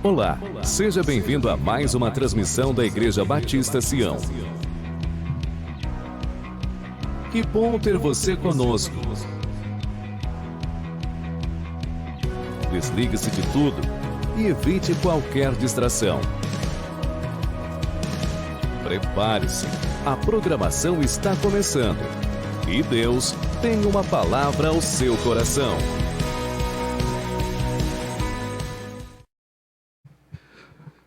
Olá, seja bem-vindo a mais uma transmissão da Igreja Batista Sião. Que bom ter você conosco. Desligue-se de tudo e evite qualquer distração. Prepare-se, a programação está começando e Deus tem uma palavra ao seu coração.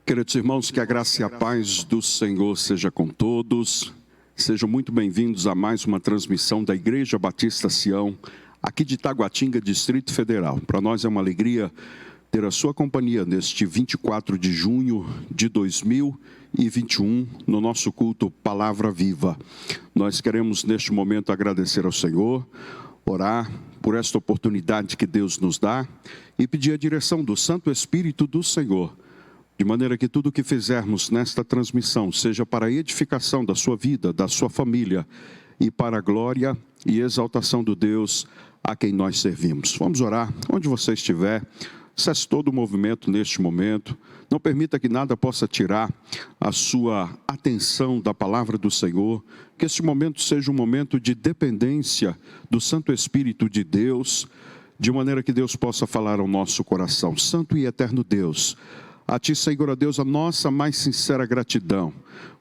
Queridos irmãos, que a graça e a paz do Senhor seja com todos. Sejam muito bem-vindos a mais uma transmissão da Igreja Batista Sião, aqui de Taguatinga, Distrito Federal. Para nós é uma alegria ter a sua companhia neste 24 de junho de 2021, no nosso culto Palavra Viva. Nós queremos neste momento agradecer ao Senhor, orar por esta oportunidade que Deus nos dá e pedir a direção do Santo Espírito do Senhor, de maneira que tudo o que fizermos nesta transmissão seja para a edificação da sua vida, da sua família e para a glória e exaltação do Deus a quem nós servimos. Vamos orar, onde você estiver, cesse todo o movimento neste momento, não permita que nada possa tirar a sua atenção da palavra do Senhor, que este momento seja um momento de dependência do Santo Espírito de Deus, de maneira que Deus possa falar ao nosso coração. Santo e eterno Deus, a Ti, Senhor, a Deus, a nossa mais sincera gratidão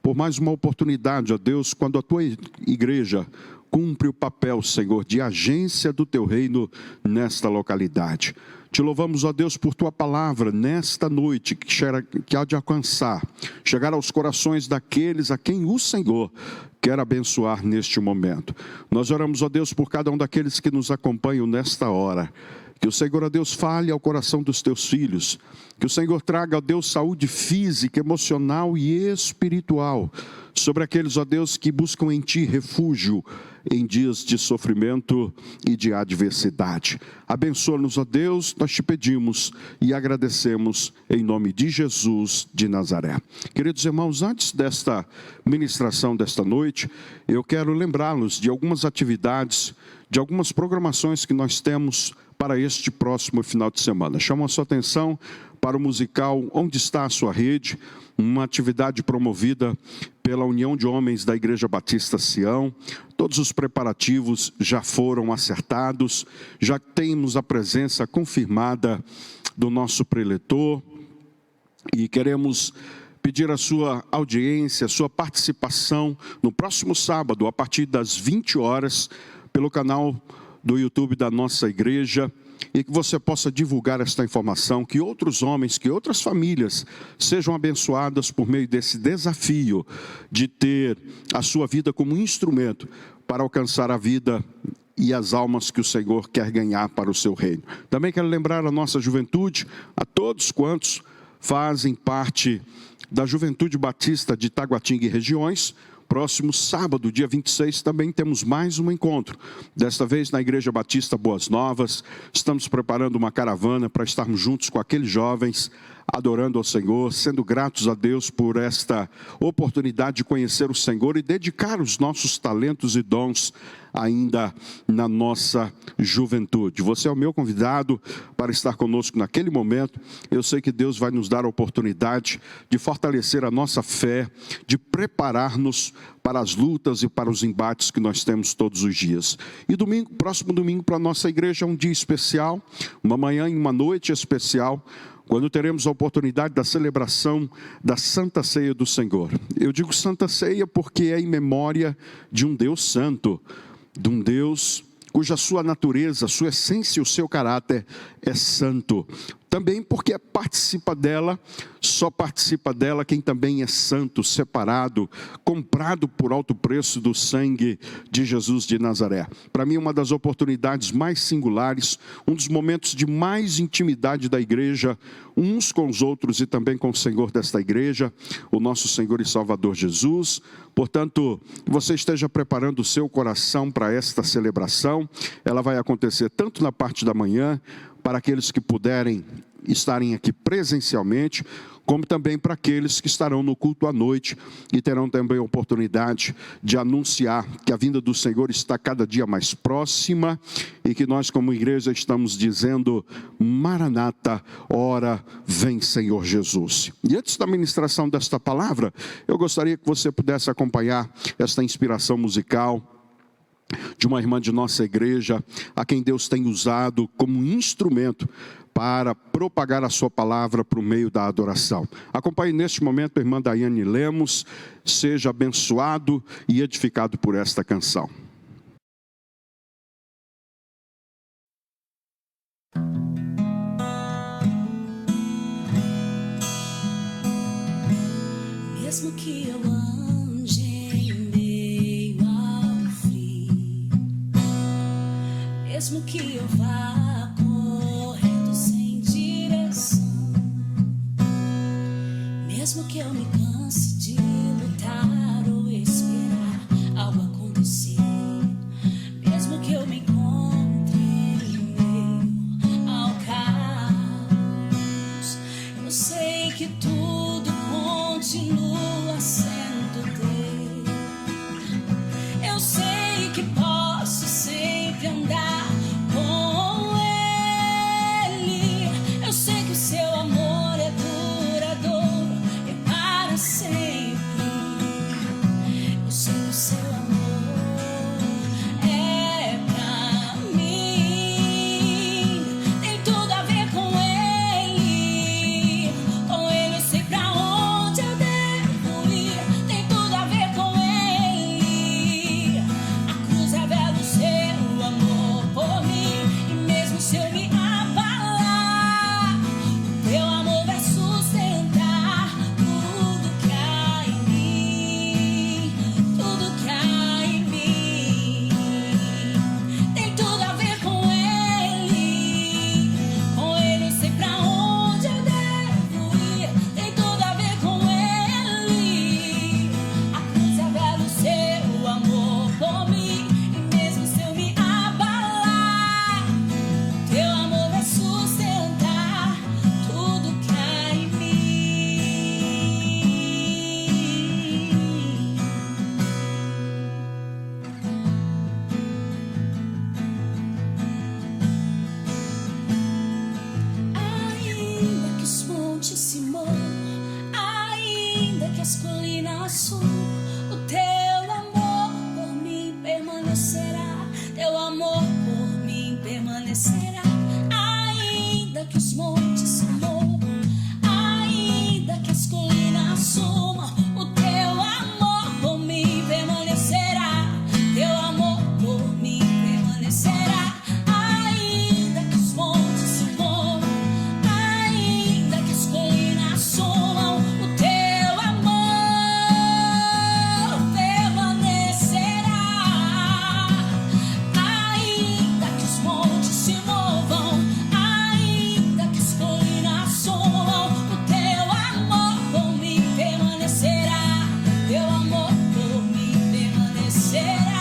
por mais uma oportunidade, ó Deus, quando a Tua igreja cumpre o papel, Senhor, de agência do Teu reino nesta localidade. Te louvamos, ó Deus, por Tua palavra nesta noite que há de alcançar, chegar aos corações daqueles a quem o Senhor quer abençoar neste momento. Nós oramos, ó Deus, por cada um daqueles que nos acompanham nesta hora. Que o Senhor, ó Deus, fale ao coração dos teus filhos. Que o Senhor traga, ó Deus, saúde física, emocional e espiritual sobre aqueles, ó Deus, que buscam em Ti refúgio em dias de sofrimento e de adversidade. Abençoa-nos, ó Deus, nós te pedimos e agradecemos em nome de Jesus de Nazaré. Queridos irmãos, antes desta ministração desta noite, eu quero lembrá-los de algumas atividades, de algumas programações que nós temos para este próximo final de semana. Chamo a sua atenção para o musical Onde Está a Sua Rede, uma atividade promovida pela União de Homens da Igreja Batista Sião. Todos os preparativos já foram acertados, já temos a presença confirmada do nosso preletor e queremos pedir a sua audiência, a sua participação no próximo sábado, a partir das 20 horas, pelo canal do YouTube da nossa igreja, e que você possa divulgar esta informação, que outros homens, que outras famílias sejam abençoadas por meio desse desafio de ter a sua vida como instrumento para alcançar a vida e as almas que o Senhor quer ganhar para o seu reino. Também quero lembrar a nossa juventude, a todos quantos fazem parte da Juventude Batista de Taguatinga e regiões. Próximo sábado, dia 26, também temos mais um encontro. Desta vez na Igreja Batista Boas Novas. Estamos preparando uma caravana para estarmos juntos com aqueles jovens, adorando ao Senhor, sendo gratos a Deus por esta oportunidade de conhecer o Senhor e dedicar os nossos talentos e dons ainda na nossa juventude. Você é o meu convidado para estar conosco naquele momento. Eu sei que Deus vai nos dar a oportunidade de fortalecer a nossa fé, de preparar-nos para as lutas e para os embates que nós temos todos os dias. E domingo, próximo domingo para a nossa igreja é um dia especial, uma manhã e uma noite especial, quando teremos a oportunidade da celebração da Santa Ceia do Senhor. Eu digo Santa Ceia porque é em memória de um Deus santo, de um Deus cuja sua natureza, sua essência e o seu caráter é santo. Também porque só participa dela quem também é santo, separado, comprado por alto preço do sangue de Jesus de Nazaré. Para mim, uma das oportunidades mais singulares, um dos momentos de mais intimidade da igreja, uns com os outros e também com o Senhor desta igreja, o nosso Senhor e Salvador Jesus. Portanto, que você esteja preparando o seu coração para esta celebração. Ela vai acontecer tanto na parte da manhã, para aqueles que puderem estarem aqui presencialmente, como também para aqueles que estarão no culto à noite e terão também a oportunidade de anunciar que a vinda do Senhor está cada dia mais próxima e que nós como igreja estamos dizendo: Maranata, ora vem Senhor Jesus. E antes da ministração desta palavra, eu gostaria que você pudesse acompanhar esta inspiração musical de uma irmã de nossa igreja, a quem Deus tem usado como instrumento para propagar a sua palavra por meio da adoração. Acompanhe neste momento a irmã Daiane Lemos, seja abençoado e edificado por esta canção. Mesmo que eu ande em meio ao frio, mesmo que eu vá correndo sem direção, mesmo que eu me canse de lutar ou esperar algo acontecer, mesmo que eu me encontre em meio ao caos, eu sei que tudo continua sendo teu. Eu sei que posso sempre andar com Ele. Eu sei que o seu amor é duradouro, é para sempre. Eu sei que o seu amor é pra mim. Tem tudo a ver com Ele. Com Ele eu sei pra onde eu devo ir. Tem tudo a ver com Ele. A cruz revela o seu amor por mim. E mesmo se eu me abalar, o teu amor vai sustentar tudo que há em mim. Tudo que há em mim. Tem tudo a ver com Ele. Com Ele eu sei pra onde eu devo ir. Tem tudo a ver com Ele. A cruz revela o seu amor por mim. E mesmo se eu me abalar, teu amor vai sustentar tudo que há em mim. Ainda que os montes se movam, ainda que as colinas sumam, o teu amor por mim permanecerá. Teu amor por mim permanecerá. Ainda que os montes se movam, ainda que as colinas sumam, o teu amor por mim permanecerá. Teu amor por mim permanecerá. Ainda que os montes se movam, ainda que as colinas sumam, o teu amor permanecerá. Ainda que os montes se movam, ainda que as colinas sumam, o teu amor por mim permanecerá. Teu amor por mim permanecerá.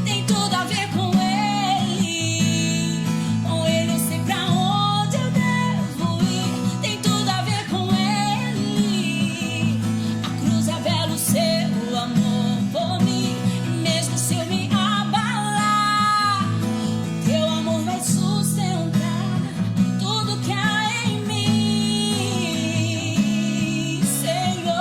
Tem tudo a ver com Ele. Com Ele eu sei pra onde eu devo ir. Tem tudo a ver com Ele. A cruz revela o seu amor por mim. E mesmo se eu me abalar, teu amor vai sustentar tudo que há em mim, Senhor.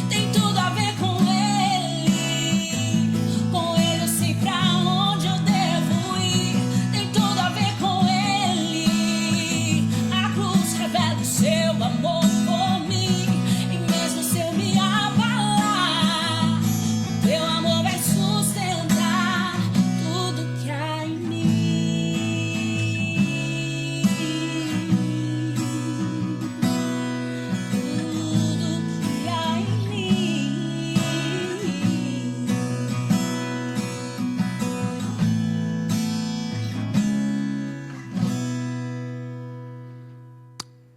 Tem tudo a ver com Ele. Com Ele eu sei pra onde eu devo ir. Tem tudo a ver com Ele. A cruz revela o seu amor por mim. E mesmo se eu me abalar, teu amor vai sustentar tudo que há em mim. Tudo que há em mim.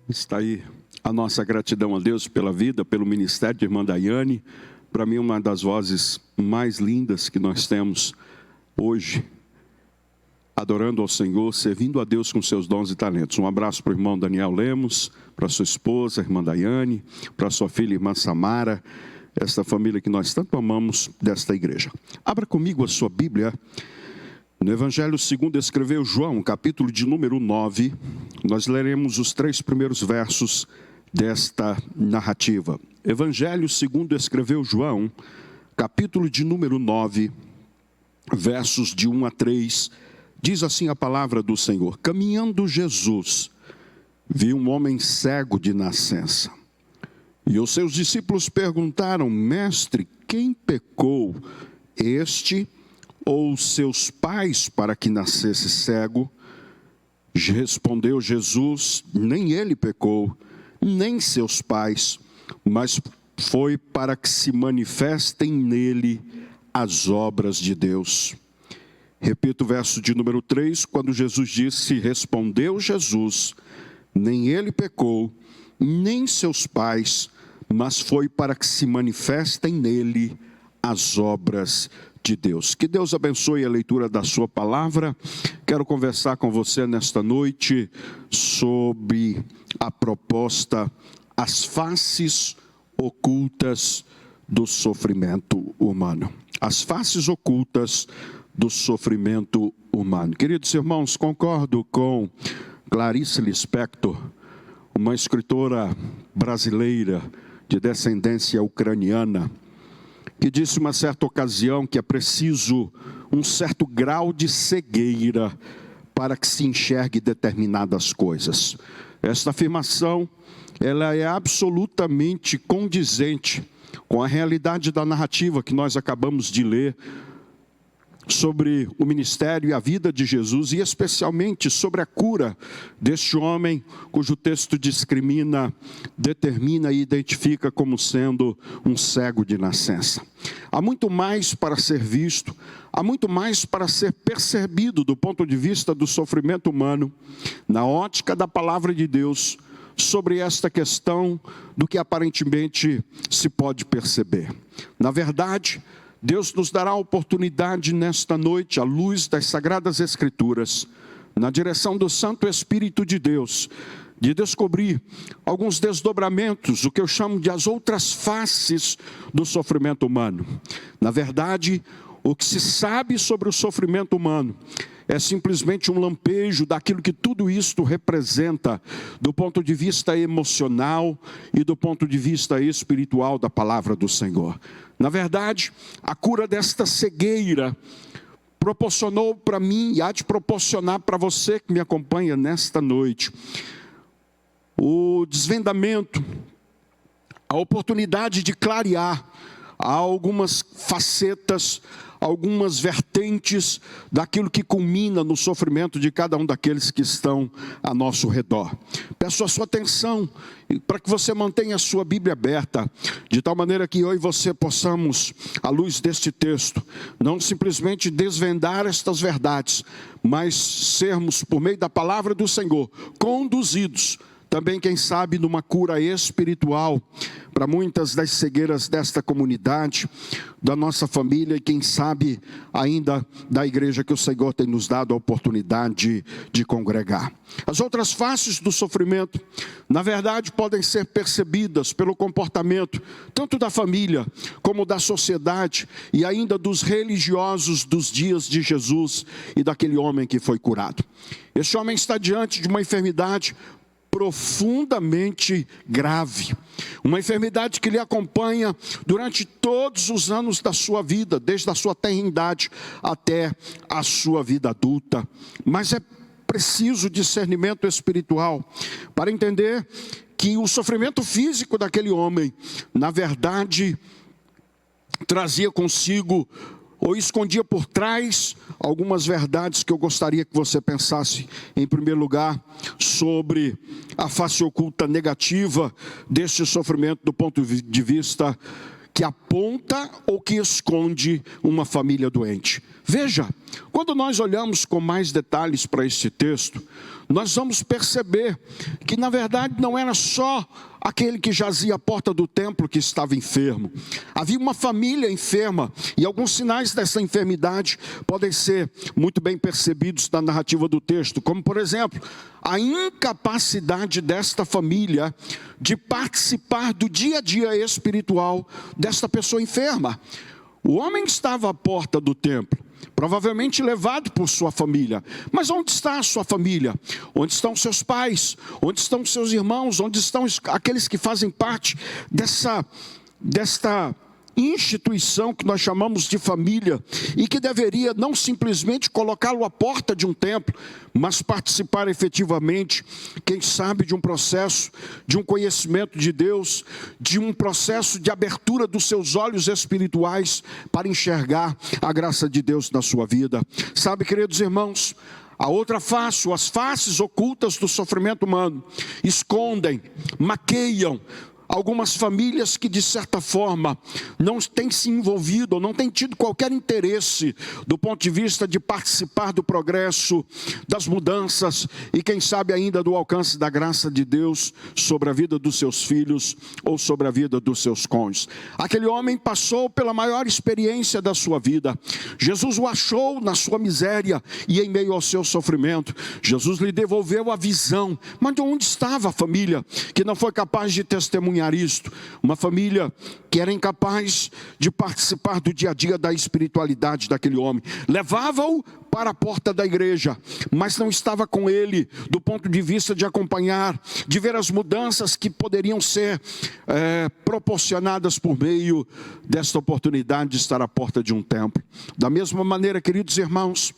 Está aí a nossa gratidão a Deus pela vida, pelo ministério de irmã Daiane. Para mim, uma das vozes mais lindas que nós temos hoje adorando ao Senhor, servindo a Deus com seus dons e talentos. Um abraço para o irmão Daniel Lemos, para sua esposa, a irmã Daiane, para sua filha, irmã Samara, esta família que nós tanto amamos desta igreja. Abra comigo a sua Bíblia, no Evangelho segundo escreveu João, capítulo de número 9, nós leremos os 3 primeiros versos desta narrativa. Evangelho segundo escreveu João, capítulo de número 9, versos de 1 a 3, diz assim a palavra do Senhor: caminhando Jesus, viu um homem cego de nascença. E os seus discípulos perguntaram: mestre, quem pecou, este ou seus pais, para que nascesse cego? Respondeu Jesus: nem ele pecou, nem seus pais, mas foi para que se manifestem nele as obras de Deus. Repito o verso de número 3, quando Jesus disse: respondeu Jesus: nem ele pecou, nem seus pais, mas foi para que se manifestem nele as obras de Deus. Que Deus abençoe a leitura da sua palavra. Quero conversar com você nesta noite sobre a proposta As Faces Ocultas do Sofrimento Humano. As faces ocultas do sofrimento humano. Queridos irmãos, concordo com Clarice Lispector, uma escritora brasileira de descendência ucraniana, que disse uma certa ocasião que é preciso um certo grau de cegueira para que se enxergue determinadas coisas. Esta afirmação, ela é absolutamente condizente com a realidade da narrativa que nós acabamos de ler sobre o ministério e a vida de Jesus, e especialmente sobre a cura deste homem, cujo texto determina e identifica como sendo um cego de nascença. Há muito mais para ser visto, há muito mais para ser percebido do ponto de vista do sofrimento humano, na ótica da palavra de Deus, sobre esta questão do que aparentemente se pode perceber. Na verdade, Deus nos dará a oportunidade nesta noite, à luz das Sagradas Escrituras, na direção do Santo Espírito de Deus, de descobrir alguns desdobramentos, o que eu chamo de as outras faces do sofrimento humano. Na verdade, o que se sabe sobre o sofrimento humano é simplesmente um lampejo daquilo que tudo isto representa do ponto de vista emocional e do ponto de vista espiritual da palavra do Senhor. Na verdade, a cura desta cegueira proporcionou para mim e há de proporcionar para você que me acompanha nesta noite o desvendamento, a oportunidade de clarear algumas facetas, algumas vertentes daquilo que culmina no sofrimento de cada um daqueles que estão a nosso redor. Peço a sua atenção para que você mantenha a sua Bíblia aberta, de tal maneira que eu e você possamos, à luz deste texto, não simplesmente desvendar estas verdades, mas sermos, por meio da palavra do Senhor, conduzidos também, quem sabe, numa cura espiritual para muitas das cegueiras desta comunidade, da nossa família e quem sabe ainda da igreja que o Senhor tem nos dado a oportunidade de congregar. As outras faces do sofrimento, na verdade, podem ser percebidas pelo comportamento tanto da família como da sociedade e ainda dos religiosos dos dias de Jesus e daquele homem que foi curado. Este homem está diante de uma enfermidade profundamente grave, uma enfermidade que lhe acompanha durante todos os anos da sua vida, desde a sua tenridade até a sua vida adulta. Mas é preciso discernimento espiritual para entender que o sofrimento físico daquele homem, na verdade, trazia consigo ou escondia por trás algumas verdades que eu gostaria que você pensasse, em primeiro lugar, sobre a face oculta negativa deste sofrimento do ponto de vista que aponta ou que esconde uma família doente. Veja, quando nós olhamos com mais detalhes para este texto, nós vamos perceber que na verdade não era só aquele que jazia à porta do templo que estava enfermo. Havia uma família enferma, e alguns sinais dessa enfermidade podem ser muito bem percebidos na narrativa do texto, como por exemplo, a incapacidade desta família de participar do dia a dia espiritual desta pessoa enferma. O homem estava à porta do templo, provavelmente levado por sua família. Mas onde está a sua família? Onde estão seus pais? Onde estão seus irmãos? Onde estão aqueles que fazem parte desta instituição que nós chamamos de família, e que deveria não simplesmente colocá-lo à porta de um templo, mas participar efetivamente, quem sabe, de um processo, de um conhecimento de Deus, de um processo de abertura dos seus olhos espirituais para enxergar a graça de Deus na sua vida. Sabe, queridos irmãos, a outra face, as faces ocultas do sofrimento humano, escondem, maqueiam algumas famílias que de certa forma não têm se envolvido, ou não têm tido qualquer interesse do ponto de vista de participar do progresso, das mudanças e quem sabe ainda do alcance da graça de Deus sobre a vida dos seus filhos ou sobre a vida dos seus cônjuges. Aquele homem passou pela maior experiência da sua vida. Jesus o achou na sua miséria e em meio ao seu sofrimento. Jesus lhe devolveu a visão. Mas de onde estava a família que não foi capaz de testemunhar isto? Uma família que era incapaz de participar do dia a dia da espiritualidade daquele homem. Levava-o para a porta da igreja, mas não estava com ele do ponto de vista de acompanhar, de ver as mudanças que poderiam ser proporcionadas por meio desta oportunidade de estar à porta de um templo. Da mesma maneira, queridos irmãos,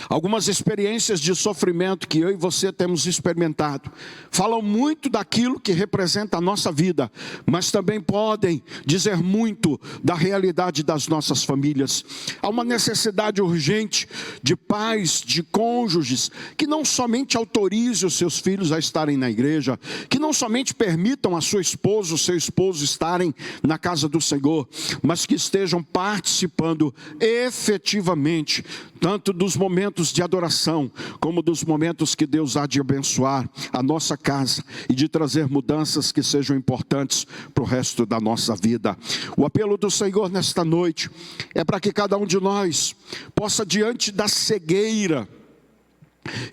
algumas experiências de sofrimento que eu e você temos experimentado falam muito daquilo que representa a nossa vida, mas também podem dizer muito da realidade das nossas famílias. Há uma necessidade urgente de pais, de cônjuges, que não somente autorizem os seus filhos a estarem na igreja, que não somente permitam a sua esposa, o seu esposo estarem na casa do Senhor, mas que estejam participando efetivamente, tanto dos momentos de adoração, como dos momentos que Deus há de abençoar a nossa casa e de trazer mudanças que sejam importantes para o resto da nossa vida. O apelo do Senhor nesta noite é para que cada um de nós possa, diante da cegueira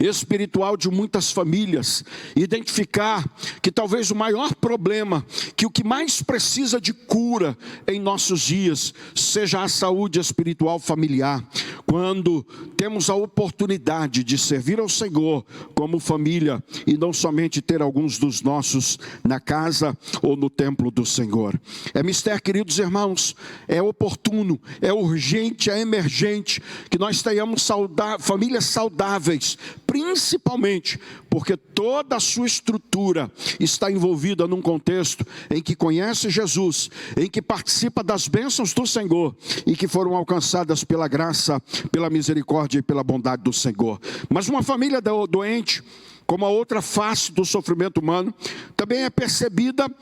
espiritual de muitas famílias, identificar que talvez o maior problema, que o que mais precisa de cura em nossos dias, seja a saúde espiritual familiar. Quando temos a oportunidade de servir ao Senhor como família, e não somente ter alguns dos nossos na casa ou no templo do Senhor. É mistério, queridos irmãos, é oportuno, é urgente, é emergente, que nós tenhamos famílias saudáveis, principalmente porque toda a sua estrutura está envolvida num contexto em que conhece Jesus, em que participa das bênçãos do Senhor e que foram alcançadas pela graça, pela misericórdia e pela bondade do Senhor. Mas uma família doente, como a outra face do sofrimento humano, também é percebida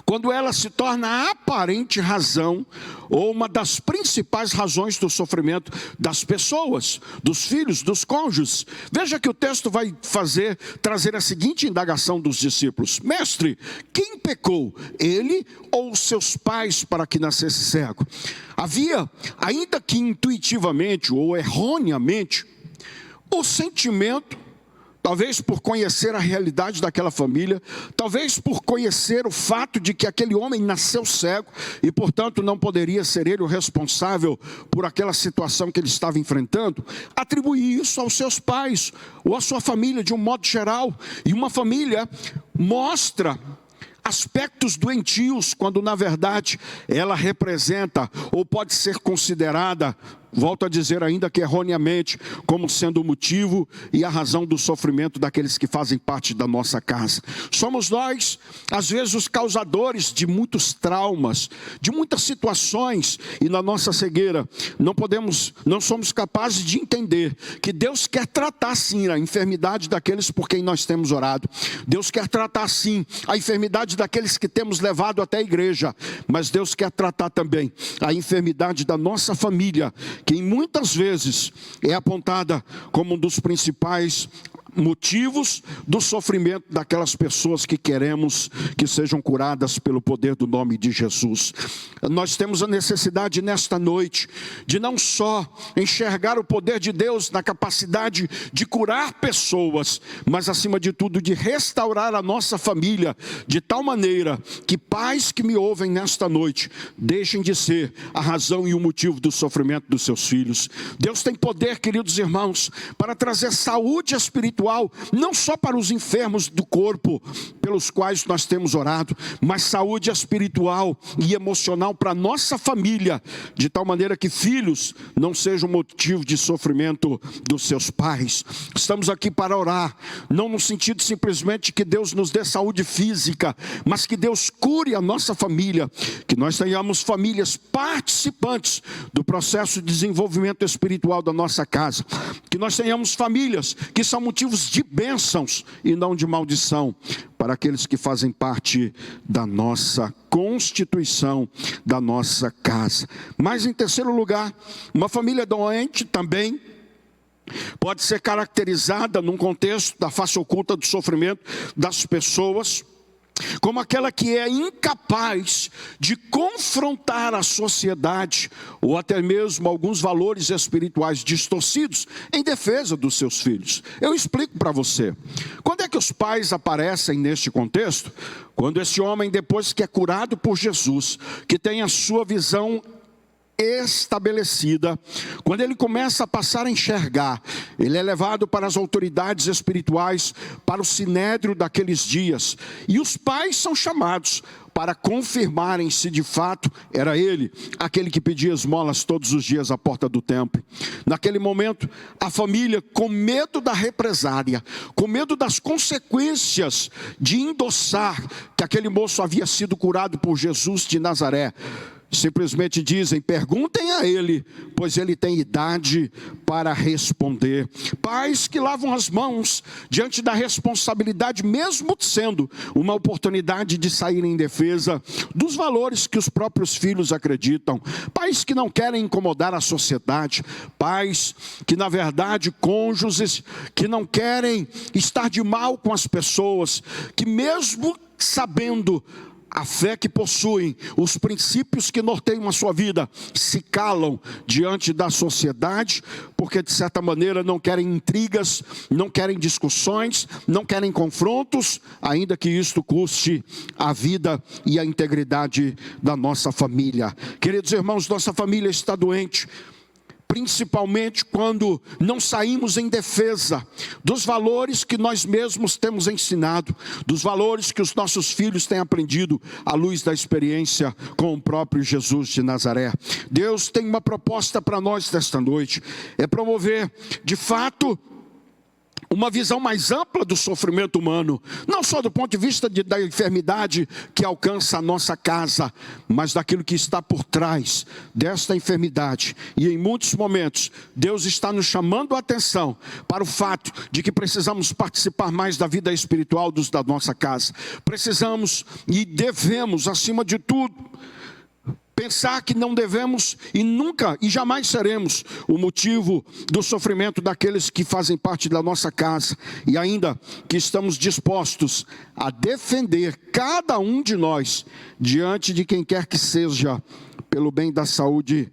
quando ela se torna a aparente razão, ou uma das principais razões do sofrimento das pessoas, dos filhos, dos cônjuges. Veja que o texto vai trazer a seguinte indagação dos discípulos: Mestre, quem pecou, ele ou seus pais, para que nascesse cego? Havia, ainda que intuitivamente ou erroneamente, o sentimento, talvez por conhecer a realidade daquela família, talvez por conhecer o fato de que aquele homem nasceu cego e, portanto, não poderia ser ele o responsável por aquela situação que ele estava enfrentando, atribuir isso aos seus pais ou à sua família de um modo geral. E uma família mostra aspectos doentios, quando na verdade ela representa ou pode ser considerada, volto a dizer ainda que erroneamente, como sendo o motivo e a razão do sofrimento daqueles que fazem parte da nossa casa. Somos nós, às vezes, os causadores de muitos traumas, de muitas situações, e na nossa cegueira não somos capazes de entender que Deus quer tratar sim a enfermidade daqueles por quem nós temos orado. Deus quer tratar sim a enfermidade daqueles que temos levado até a igreja, mas Deus quer tratar também a enfermidade da nossa família, que muitas vezes é apontada como um dos principais motivos do sofrimento daquelas pessoas que queremos que sejam curadas pelo poder do nome de Jesus. Nós temos a necessidade nesta noite de não só enxergar o poder de Deus na capacidade de curar pessoas, mas acima de tudo de restaurar a nossa família, de tal maneira que pais que me ouvem nesta noite deixem de ser a razão e o motivo do sofrimento dos seus filhos. Deus tem poder, queridos irmãos, para trazer saúde espiritual, não só para os enfermos do corpo, pelos quais nós temos orado, mas saúde espiritual e emocional para a nossa família, de tal maneira que filhos não sejam motivo de sofrimento dos seus pais. Estamos aqui para orar, não no sentido simplesmente que Deus nos dê saúde física, mas que Deus cure a nossa família, que nós tenhamos famílias participantes do processo de desenvolvimento espiritual da nossa casa, que nós tenhamos famílias que são motivos de bênçãos e não de maldição para aqueles que fazem parte da nossa constituição, da nossa casa. Mas em terceiro lugar, uma família doente também pode ser caracterizada num contexto da face oculta do sofrimento das pessoas, como aquela que é incapaz de confrontar a sociedade ou até mesmo alguns valores espirituais distorcidos em defesa dos seus filhos. Eu explico para você. Quando é que os pais aparecem neste contexto? Quando esse homem, depois que é curado por Jesus, que tem a sua visão estabelecida, quando ele começa a passar a enxergar, ele é levado para as autoridades espirituais, para o sinédrio daqueles dias, e os pais são chamados para confirmarem se de fato era ele, aquele que pedia esmolas todos os dias à porta do templo. Naquele momento, a família, com medo da represária, com medo das consequências de endossar que aquele moço havia sido curado por Jesus de Nazaré, simplesmente dizem: perguntem a ele, pois ele tem idade para responder. Pais que lavam as mãos diante da responsabilidade, mesmo sendo uma oportunidade de sair em defesa dos valores que os próprios filhos acreditam. Pais que não querem incomodar a sociedade. Pais que, na verdade, cônjuges que não querem estar de mal com as pessoas, que mesmo sabendo a fé que possuem, os princípios que norteiam a sua vida, se calam diante da sociedade, porque de certa maneira não querem intrigas, não querem discussões, não querem confrontos, ainda que isto custe a vida e a integridade da nossa família. Queridos irmãos, nossa família está doente, principalmente quando não saímos em defesa dos valores que nós mesmos temos ensinado, dos valores que os nossos filhos têm aprendido à luz da experiência com o próprio Jesus de Nazaré. Deus tem uma proposta para nós nesta noite, é promover de fato uma visão mais ampla do sofrimento humano, não só do ponto de vista da enfermidade que alcança a nossa casa, mas daquilo que está por trás desta enfermidade. E em muitos momentos, Deus está nos chamando a atenção para o fato de que precisamos participar mais da vida espiritual da nossa casa. Precisamos e devemos, acima de tudo, pensar que não devemos e nunca e jamais seremos o motivo do sofrimento daqueles que fazem parte da nossa casa, e ainda que estamos dispostos a defender cada um de nós diante de quem quer que seja, pelo bem da saúde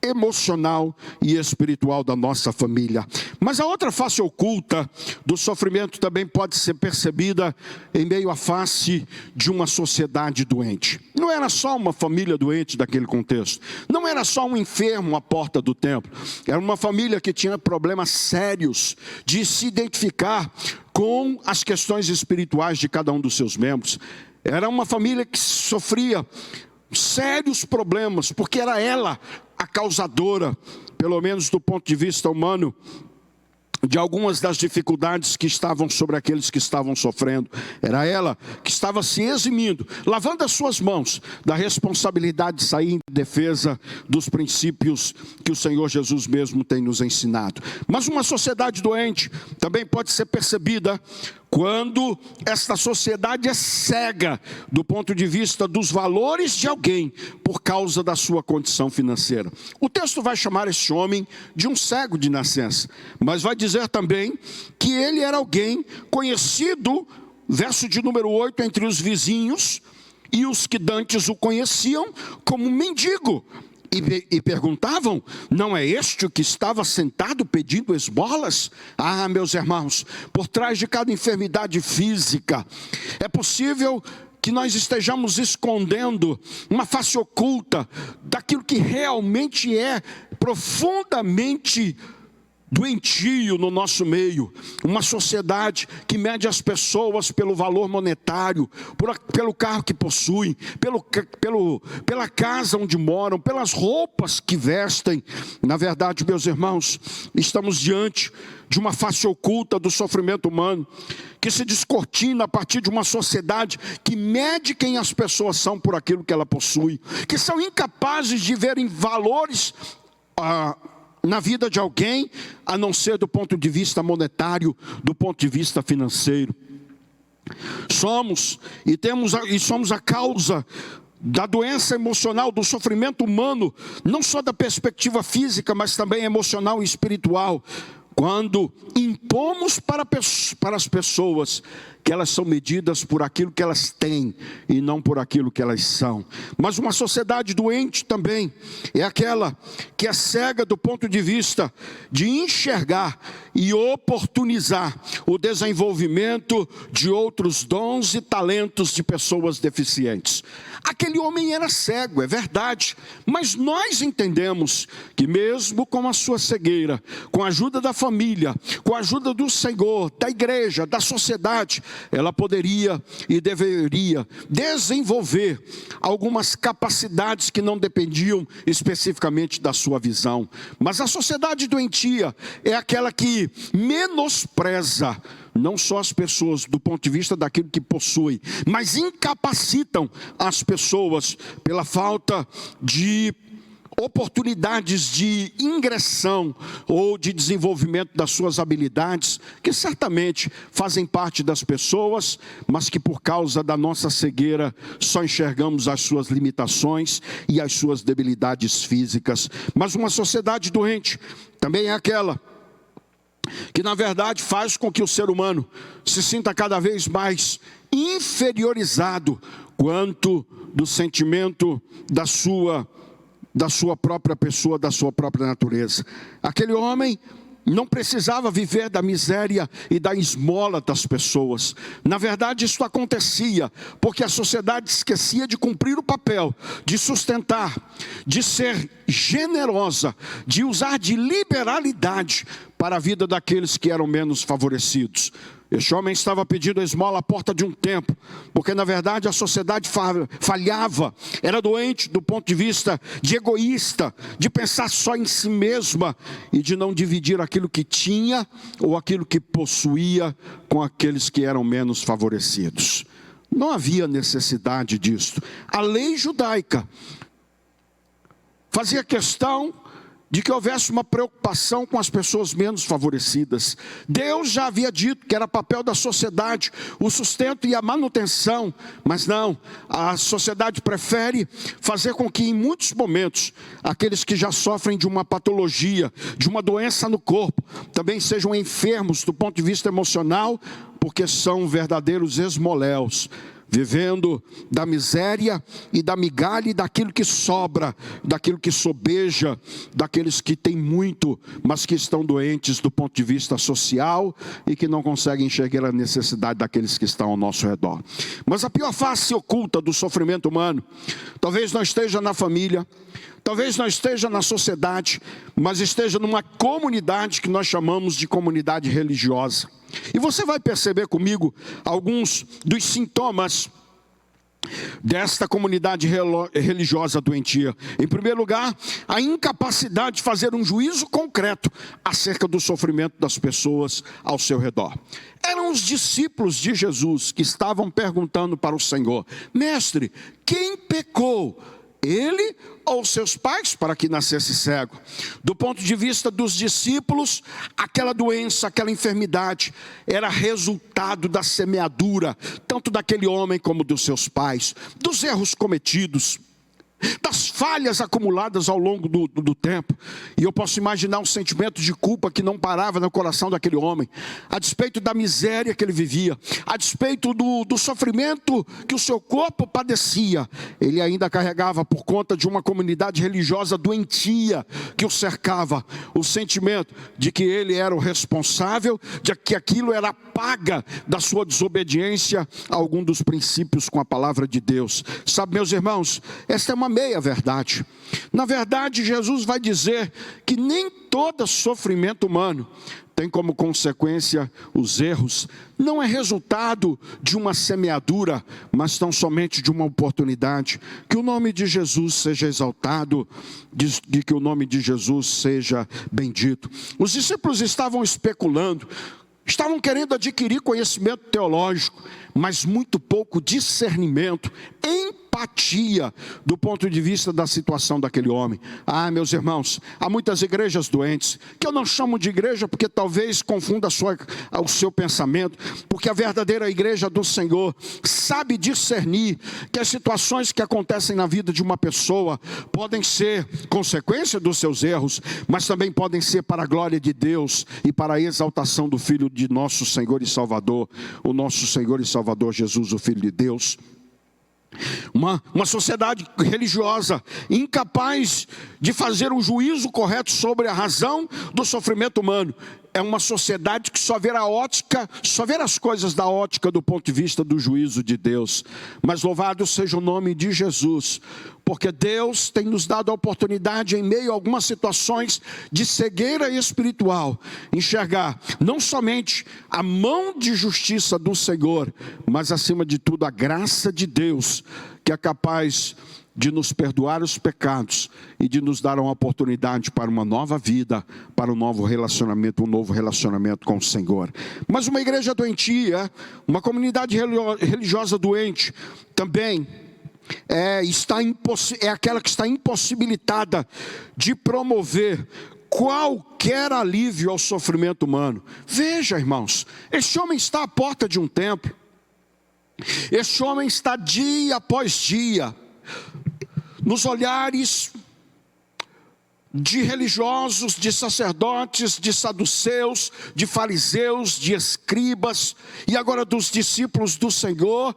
emocional e espiritual da nossa família. Mas a outra face oculta do sofrimento também pode ser percebida em meio à face de uma sociedade doente. Não era só uma família doente daquele contexto, não era só um enfermo à porta do templo, era uma família que tinha problemas sérios de se identificar com as questões espirituais de cada um dos seus membros. Era uma família que sofria sérios problemas, porque era ela a causadora, pelo menos do ponto de vista humano, de algumas das dificuldades que estavam sobre aqueles que estavam sofrendo. Era ela que estava se eximindo, lavando as suas mãos da responsabilidade de sair em defesa dos princípios que o Senhor Jesus mesmo tem nos ensinado. Mas uma sociedade doente também pode ser percebida quando esta sociedade é cega do ponto de vista dos valores de alguém por causa da sua condição financeira. O texto vai chamar esse homem de um cego de nascença, mas vai dizer também que ele era alguém conhecido, verso de número 8, entre os vizinhos e os que dantes o conheciam como mendigo. E perguntavam: não é este o que estava sentado pedindo esmolas? Ah, meus irmãos, por trás de cada enfermidade física, é possível que nós estejamos escondendo uma face oculta daquilo que realmente é profundamente doentio no nosso meio. Uma sociedade que mede as pessoas pelo valor monetário, pelo carro que possuem, pela casa onde moram, pelas roupas que vestem. Na verdade, meus irmãos, estamos diante de uma face oculta do sofrimento humano, que se descortina a partir de uma sociedade que mede quem as pessoas são por aquilo que ela possui, que são incapazes de verem valores na vida de alguém, a não ser do ponto de vista monetário, do ponto de vista financeiro. Somos a causa da doença emocional, do sofrimento humano, não só da perspectiva física, mas também emocional e espiritual, quando impomos para as pessoas que elas são medidas por aquilo que elas têm e não por aquilo que elas são. Mas uma sociedade doente também é aquela que é cega do ponto de vista de enxergar e oportunizar o desenvolvimento de outros dons e talentos de pessoas deficientes. Aquele homem era cego, é verdade, mas nós entendemos que mesmo com a sua cegueira, com a ajuda da família, com a ajuda do Senhor, da igreja, da sociedade, ela poderia e deveria desenvolver algumas capacidades que não dependiam especificamente da sua visão. Mas a sociedade doentia é aquela que menospreza não só as pessoas do ponto de vista daquilo que possuem, mas incapacitam as pessoas pela falta de oportunidades de ingressão ou de desenvolvimento das suas habilidades, que certamente fazem parte das pessoas, mas que por causa da nossa cegueira só enxergamos as suas limitações e as suas debilidades físicas. Mas uma sociedade doente também é aquela que na verdade faz com que o ser humano se sinta cada vez mais inferiorizado quanto do sentimento da sua própria pessoa, da sua própria natureza. Aquele homem não precisava viver da miséria e da esmola das pessoas. Na verdade, isso acontecia porque a sociedade esquecia de cumprir o papel, de sustentar, de ser generosa, de usar de liberalidade para a vida daqueles que eram menos favorecidos. Este homem estava pedindo esmola à porta de um templo, porque na verdade a sociedade falhava, era doente do ponto de vista de egoísta, de pensar só em si mesma e de não dividir aquilo que tinha ou aquilo que possuía com aqueles que eram menos favorecidos. Não havia necessidade disto. A lei judaica fazia questão de que houvesse uma preocupação com as pessoas menos favorecidas. Deus já havia dito que era papel da sociedade o sustento e a manutenção, mas não, a sociedade prefere fazer com que em muitos momentos aqueles que já sofrem de uma patologia, de uma doença no corpo, também sejam enfermos do ponto de vista emocional, porque são verdadeiros esmoléus, vivendo da miséria e da migalha e daquilo que sobra, daquilo que sobeja, daqueles que têm muito, mas que estão doentes do ponto de vista social e que não conseguem enxergar a necessidade daqueles que estão ao nosso redor. Mas a pior face oculta do sofrimento humano, talvez não esteja na família, talvez não esteja na sociedade, mas esteja numa comunidade que nós chamamos de comunidade religiosa. E você vai perceber comigo alguns dos sintomas desta comunidade religiosa doentia. Em primeiro lugar, a incapacidade de fazer um juízo concreto acerca do sofrimento das pessoas ao seu redor. Eram os discípulos de Jesus que estavam perguntando para o Senhor: Mestre, quem pecou? Ele ou seus pais para que nascesse cego? Do ponto de vista dos discípulos, aquela doença, aquela enfermidade era resultado da semeadura, tanto daquele homem como dos seus pais, dos erros cometidos, das falhas acumuladas ao longo do tempo. E eu posso imaginar um sentimento de culpa que não parava no coração daquele homem, a despeito da miséria que ele vivia, a despeito do sofrimento que o seu corpo padecia. Ele ainda carregava, por conta de uma comunidade religiosa doentia que o cercava, o sentimento de que ele era o responsável, de que aquilo era a paga da sua desobediência a algum dos princípios com a palavra de Deus. Sabe, meus irmãos, esta é uma meia verdade. Na verdade, Jesus vai dizer que nem todo sofrimento humano tem como consequência os erros. Não é resultado de uma semeadura, mas tão somente de uma oportunidade. Que o nome de Jesus seja exaltado, de que o nome de Jesus seja bendito. Os discípulos estavam especulando, estavam querendo adquirir conhecimento teológico, mas muito pouco discernimento, empatia do ponto de vista da situação daquele homem. Meus irmãos, há muitas igrejas doentes, que eu não chamo de igreja porque talvez confunda o seu pensamento, porque a verdadeira igreja do Senhor sabe discernir que as situações que acontecem na vida de uma pessoa podem ser consequência dos seus erros, mas também podem ser para a glória de Deus e para a exaltação do Filho de nosso Senhor e Salvador, o nosso Senhor e Salvador Jesus, o Filho de Deus. Uma sociedade religiosa incapaz de fazer um juízo correto sobre a razão do sofrimento humano é uma sociedade que só vê as coisas da ótica do ponto de vista do juízo de Deus. Mas louvado seja o nome de Jesus, porque Deus tem nos dado a oportunidade, em meio a algumas situações de cegueira espiritual, enxergar não somente a mão de justiça do Senhor, mas acima de tudo a graça de Deus, que é capaz de nos perdoar os pecados e de nos dar uma oportunidade para uma nova vida, para um novo relacionamento com o Senhor. Mas uma igreja doentia, uma comunidade religiosa doente, também é aquela que está impossibilitada de promover qualquer alívio ao sofrimento humano. Veja, irmãos, este homem está à porta de um templo, este homem está dia após dia nos olhares de religiosos, de sacerdotes, de saduceus, de fariseus, de escribas e agora dos discípulos do Senhor.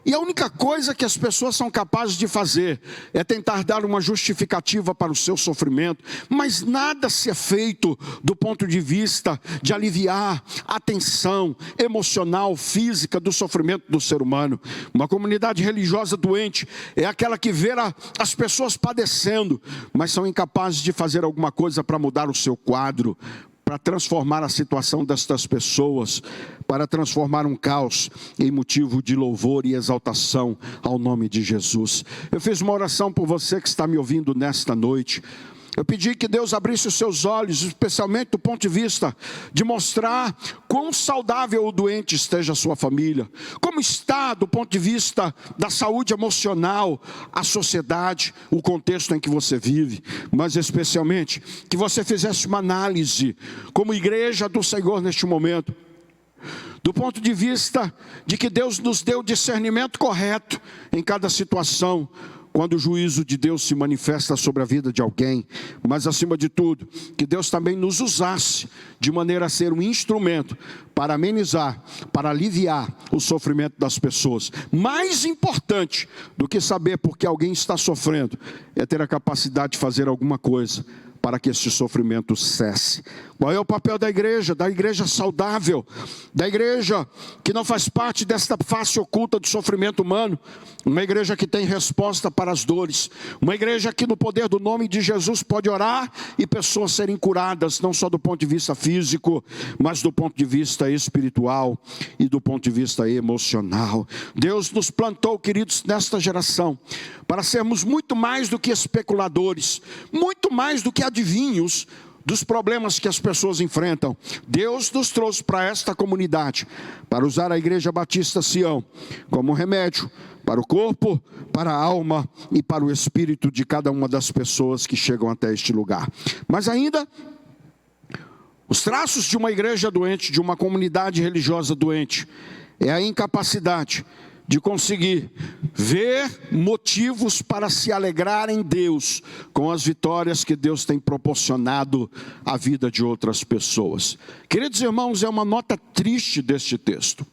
E a única coisa que as pessoas são capazes de fazer é tentar dar uma justificativa para o seu sofrimento, mas nada se é feito do ponto de vista de aliviar a tensão emocional, física do sofrimento do ser humano. Uma comunidade religiosa doente é aquela que vê as pessoas padecendo, mas são incapazes de fazer alguma coisa para mudar o seu quadro, para transformar a situação destas pessoas, para transformar um caos em motivo de louvor e exaltação ao nome de Jesus. Eu fiz uma oração por você que está me ouvindo nesta noite. Eu pedi que Deus abrisse os seus olhos, especialmente do ponto de vista de mostrar quão saudável ou doente esteja a sua família, como está do ponto de vista da saúde emocional, a sociedade, o contexto em que você vive, mas especialmente que você fizesse uma análise como igreja do Senhor neste momento, do ponto de vista de que Deus nos deu discernimento correto em cada situação, quando o juízo de Deus se manifesta sobre a vida de alguém, mas acima de tudo, que Deus também nos usasse de maneira a ser um instrumento para amenizar, para aliviar o sofrimento das pessoas. Mais importante do que saber por que alguém está sofrendo, é ter a capacidade de fazer alguma coisa para que esse sofrimento cesse. Qual é o papel da igreja saudável, da igreja que não faz parte desta face oculta do sofrimento humano, uma igreja que tem resposta para as dores, uma igreja que no poder do nome de Jesus pode orar e pessoas serem curadas, não só do ponto de vista físico, mas do ponto de vista espiritual e do ponto de vista emocional. Deus nos plantou, queridos, nesta geração, para sermos muito mais do que especuladores, muito mais do que adivinhos, dos problemas que as pessoas enfrentam. Deus nos trouxe para esta comunidade, para usar a Igreja Batista Sião como remédio para o corpo, para a alma e para o espírito de cada uma das pessoas que chegam até este lugar. Mas ainda, os traços de uma igreja doente, de uma comunidade religiosa doente, é a incapacidade de conseguir ver motivos para se alegrar em Deus com as vitórias que Deus tem proporcionado à vida de outras pessoas. Queridos irmãos, é uma nota triste deste texto.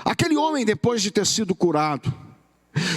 Aquele homem, depois de ter sido curado,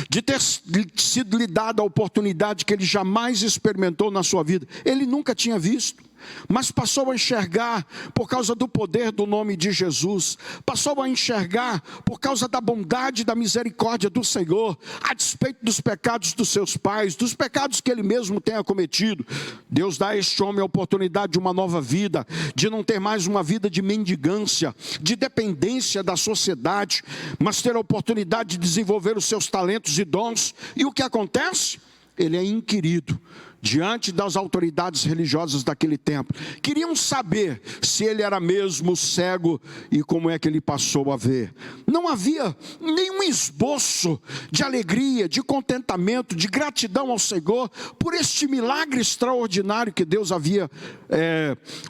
de ter sido lhe dada a oportunidade que ele jamais experimentou na sua vida, ele nunca tinha visto, mas passou a enxergar por causa do poder do nome de Jesus, passou a enxergar por causa da bondade e da misericórdia do Senhor, a despeito dos pecados dos seus pais, dos pecados que ele mesmo tenha cometido. Deus dá a este homem a oportunidade de uma nova vida, de não ter mais uma vida de mendigância, de dependência da sociedade, mas ter a oportunidade de desenvolver os seus talentos e dons. E o que acontece? Ele é inquirido diante das autoridades religiosas daquele tempo. Queriam saber se ele era mesmo cego e como é que ele passou a ver. Não havia nenhum esboço de alegria, de contentamento, de gratidão ao Senhor por este milagre extraordinário que Deus havia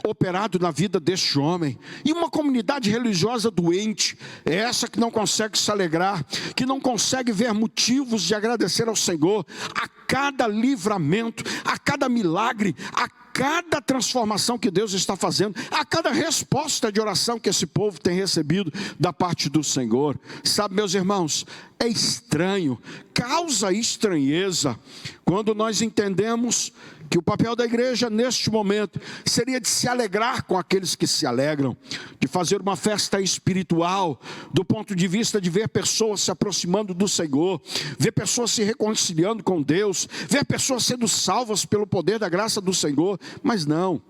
operado na vida deste homem. E uma comunidade religiosa doente, é essa que não consegue se alegrar, que não consegue ver motivos de agradecer ao Senhor a cada livramento, a cada milagre, a cada transformação que Deus está fazendo, a cada resposta de oração que esse povo tem recebido da parte do Senhor. Sabe, meus irmãos, é estranho, causa estranheza quando nós entendemos que o papel da igreja neste momento seria de se alegrar com aqueles que se alegram, de fazer uma festa espiritual, do ponto de vista de ver pessoas se aproximando do Senhor, ver pessoas se reconciliando com Deus, ver pessoas sendo salvas pelo poder da graça do Senhor. Mas não,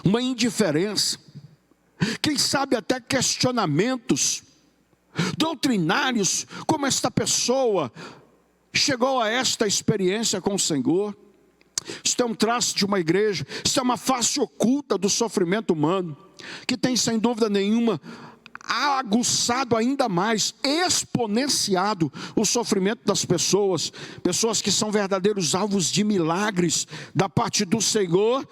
uma indiferença, quem sabe até questionamentos doutrinários, como esta pessoa chegou a esta experiência com o Senhor. Isso é um traço de uma igreja, isso é uma face oculta do sofrimento humano, que tem sem dúvida nenhuma aguçado ainda mais, exponenciado o sofrimento das pessoas, pessoas que são verdadeiros alvos de milagres da parte do Senhor,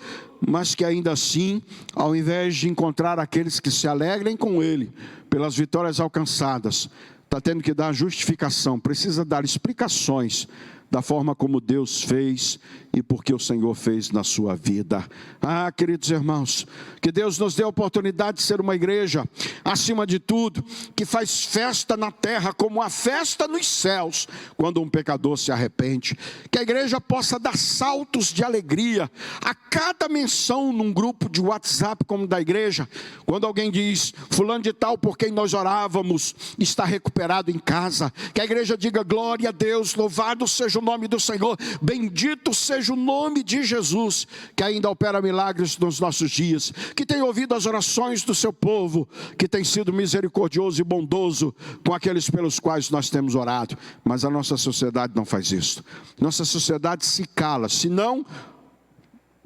mas que ainda assim, ao invés de encontrar aqueles que se alegrem com Ele, pelas vitórias alcançadas, está tendo que dar justificação, precisa dar explicações da forma como Deus fez e porque o Senhor fez na sua vida. Ah, queridos irmãos, que Deus nos dê a oportunidade de ser uma igreja, acima de tudo, que faz festa na terra como a festa nos céus, quando um pecador se arrepende. Que a igreja possa dar saltos de alegria a cada menção num grupo de WhatsApp como da igreja, quando alguém diz, fulano de tal por quem nós orávamos, está recuperado em casa. Que a igreja diga, glória a Deus, louvado seja o nome do Senhor, bendito seja o nome de Jesus, que ainda opera milagres nos nossos dias, que tem ouvido as orações do seu povo, que tem sido misericordioso e bondoso com aqueles pelos quais nós temos orado. Mas a nossa sociedade não faz isso. Nossa sociedade se cala, se não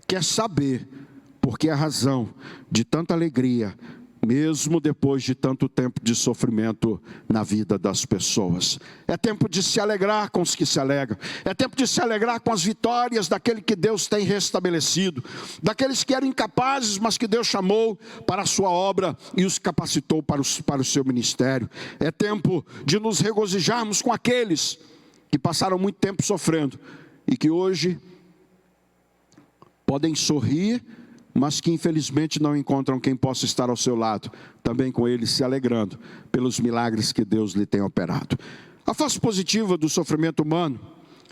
quer saber por que a razão de tanta alegria, mesmo depois de tanto tempo de sofrimento na vida das pessoas. É tempo de se alegrar com os que se alegram. É tempo de se alegrar com as vitórias daquele que Deus tem restabelecido, daqueles que eram incapazes, mas que Deus chamou para a sua obra e os capacitou para o seu ministério. É tempo de nos regozijarmos com aqueles que passaram muito tempo sofrendo e que hoje podem sorrir, mas que infelizmente não encontram quem possa estar ao seu lado, também com ele se alegrando pelos milagres que Deus lhe tem operado. A face positiva do sofrimento humano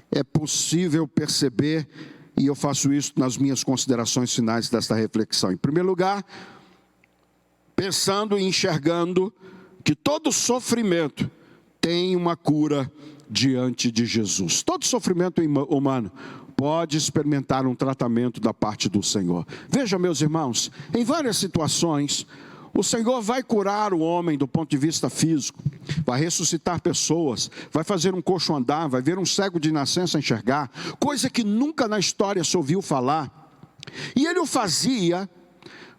é possível perceber, e eu faço isso nas minhas considerações finais desta reflexão. Em primeiro lugar, pensando e enxergando que todo sofrimento tem uma cura diante de Jesus. Todo sofrimento humano pode experimentar um tratamento da parte do Senhor. Veja, meus irmãos, em várias situações, o Senhor vai curar o homem do ponto de vista físico, vai ressuscitar pessoas, vai fazer um coxo andar, vai ver um cego de nascença enxergar, coisa que nunca na história se ouviu falar. E ele o fazia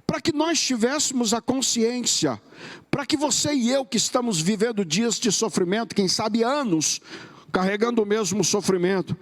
para que nós tivéssemos a consciência, para que você e eu que estamos vivendo dias de sofrimento, quem sabe anos, carregando o mesmo sofrimento,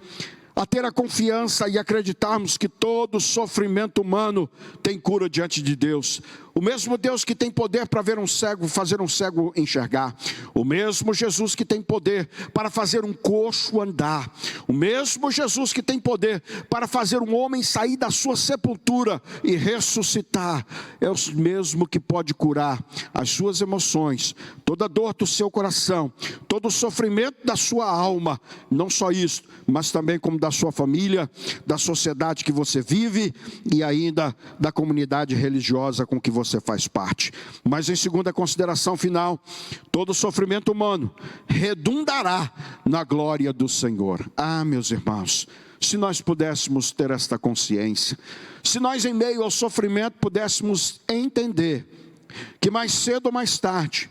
a ter a confiança e acreditarmos que todo sofrimento humano tem cura diante de Deus. O mesmo Deus que tem poder para ver um cego, fazer um cego enxergar. O mesmo Jesus que tem poder para fazer um coxo andar. O mesmo Jesus que tem poder para fazer um homem sair da sua sepultura e ressuscitar. É o mesmo que pode curar as suas emoções, toda dor do seu coração, todo o sofrimento da sua alma. Não só isso, mas também como da sua família, da sociedade que você vive e ainda da comunidade religiosa com que você faz parte. Mas em segunda consideração final, todo sofrimento humano redundará na glória do Senhor. Ah, meus irmãos, se nós pudéssemos ter esta consciência, se nós em meio ao sofrimento pudéssemos entender que mais cedo ou mais tarde,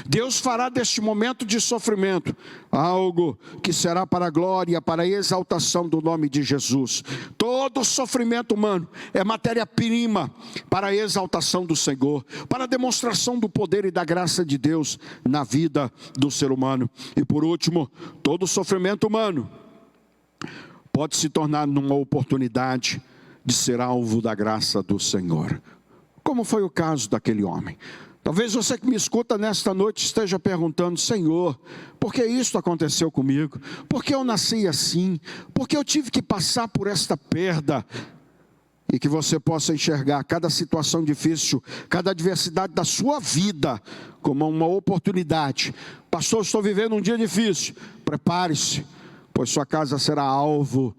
Deus fará deste momento de sofrimento algo que será para a glória, para a exaltação do nome de Jesus. Todo sofrimento humano é matéria-prima para a exaltação do Senhor, para a demonstração do poder e da graça de Deus na vida do ser humano. E por último, todo sofrimento humano pode se tornar numa oportunidade de ser alvo da graça do Senhor, como foi o caso daquele homem. Talvez você que me escuta nesta noite esteja perguntando: Senhor, por que isso aconteceu comigo? Por que eu nasci assim? Por que eu tive que passar por esta perda? E que você possa enxergar cada situação difícil, cada adversidade da sua vida como uma oportunidade. Pastor, estou vivendo um dia difícil. Prepare-se, pois sua casa será alvo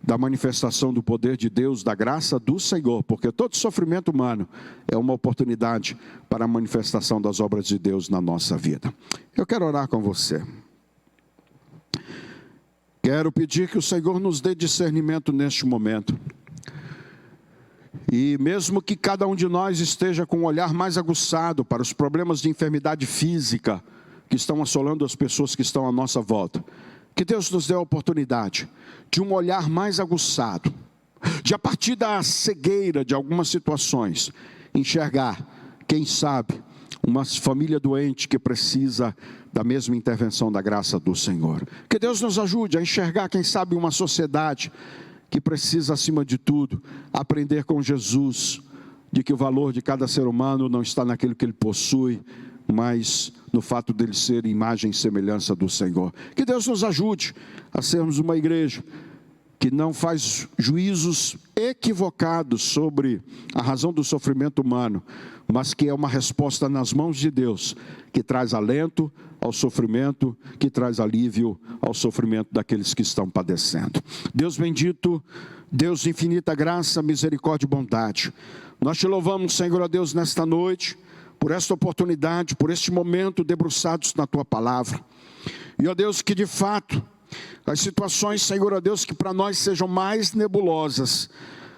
da manifestação do poder de Deus, da graça do Senhor, porque todo sofrimento humano é uma oportunidade para a manifestação das obras de Deus na nossa vida. Eu quero orar com você. Quero pedir que o Senhor nos dê discernimento neste momento. E mesmo que cada um de nós esteja com um olhar mais aguçado para os problemas de enfermidade física que estão assolando as pessoas que estão à nossa volta, que Deus nos dê a oportunidade de um olhar mais aguçado, de a partir da cegueira de algumas situações, enxergar, quem sabe, uma família doente que precisa da mesma intervenção da graça do Senhor. Que Deus nos ajude a enxergar, quem sabe, uma sociedade que precisa, acima de tudo, aprender com Jesus, de que o valor de cada ser humano não está naquilo que ele possui, mas no fato dele ser imagem e semelhança do Senhor. Que Deus nos ajude a sermos uma igreja que não faz juízos equivocados sobre a razão do sofrimento humano, mas que é uma resposta nas mãos de Deus, que traz alento ao sofrimento, que traz alívio ao sofrimento daqueles que estão padecendo. Deus bendito, Deus de infinita graça, misericórdia e bondade, nós te louvamos, Senhor, a Deus, nesta noite, por esta oportunidade, por este momento debruçados na Tua Palavra. E, ó Deus, que de fato, as situações, Senhor, ó Deus, que para nós sejam mais nebulosas,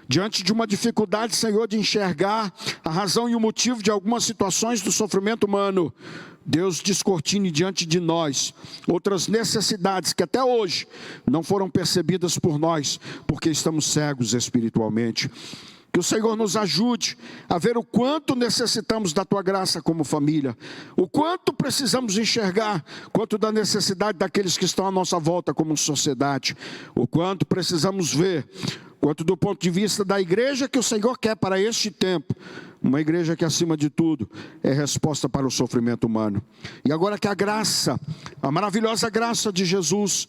diante de uma dificuldade, Senhor, de enxergar a razão e o motivo de algumas situações do sofrimento humano, Deus descortine diante de nós outras necessidades que até hoje não foram percebidas por nós, porque estamos cegos espiritualmente. Que o Senhor nos ajude a ver o quanto necessitamos da Tua graça como família, o quanto precisamos enxergar quanto da necessidade daqueles que estão à nossa volta como sociedade, o quanto precisamos ver, quanto do ponto de vista da igreja que o Senhor quer para este tempo, uma igreja que acima de tudo é resposta para o sofrimento humano. E agora que a graça, a maravilhosa graça de Jesus,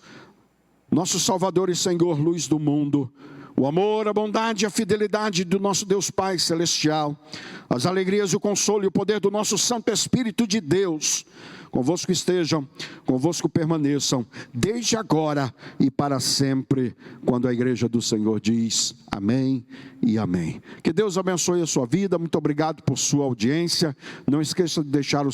nosso Salvador e Senhor, luz do mundo, o amor, a bondade e a fidelidade do nosso Deus Pai Celestial, as alegrias, o consolo e o poder do nosso Santo Espírito de Deus, convosco estejam, convosco permaneçam, desde agora e para sempre, quando a igreja do Senhor diz amém e amém. Que Deus abençoe a sua vida, muito obrigado por sua audiência, não esqueça de deixar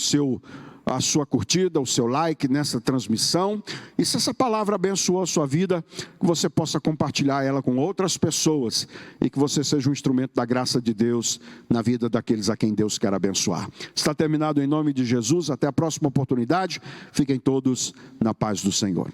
a sua curtida, o seu like nessa transmissão, e se essa palavra abençoou a sua vida, que você possa compartilhar ela com outras pessoas, e que você seja um instrumento da graça de Deus na vida daqueles a quem Deus quer abençoar. Está terminado em nome de Jesus, até a próxima oportunidade, fiquem todos na paz do Senhor.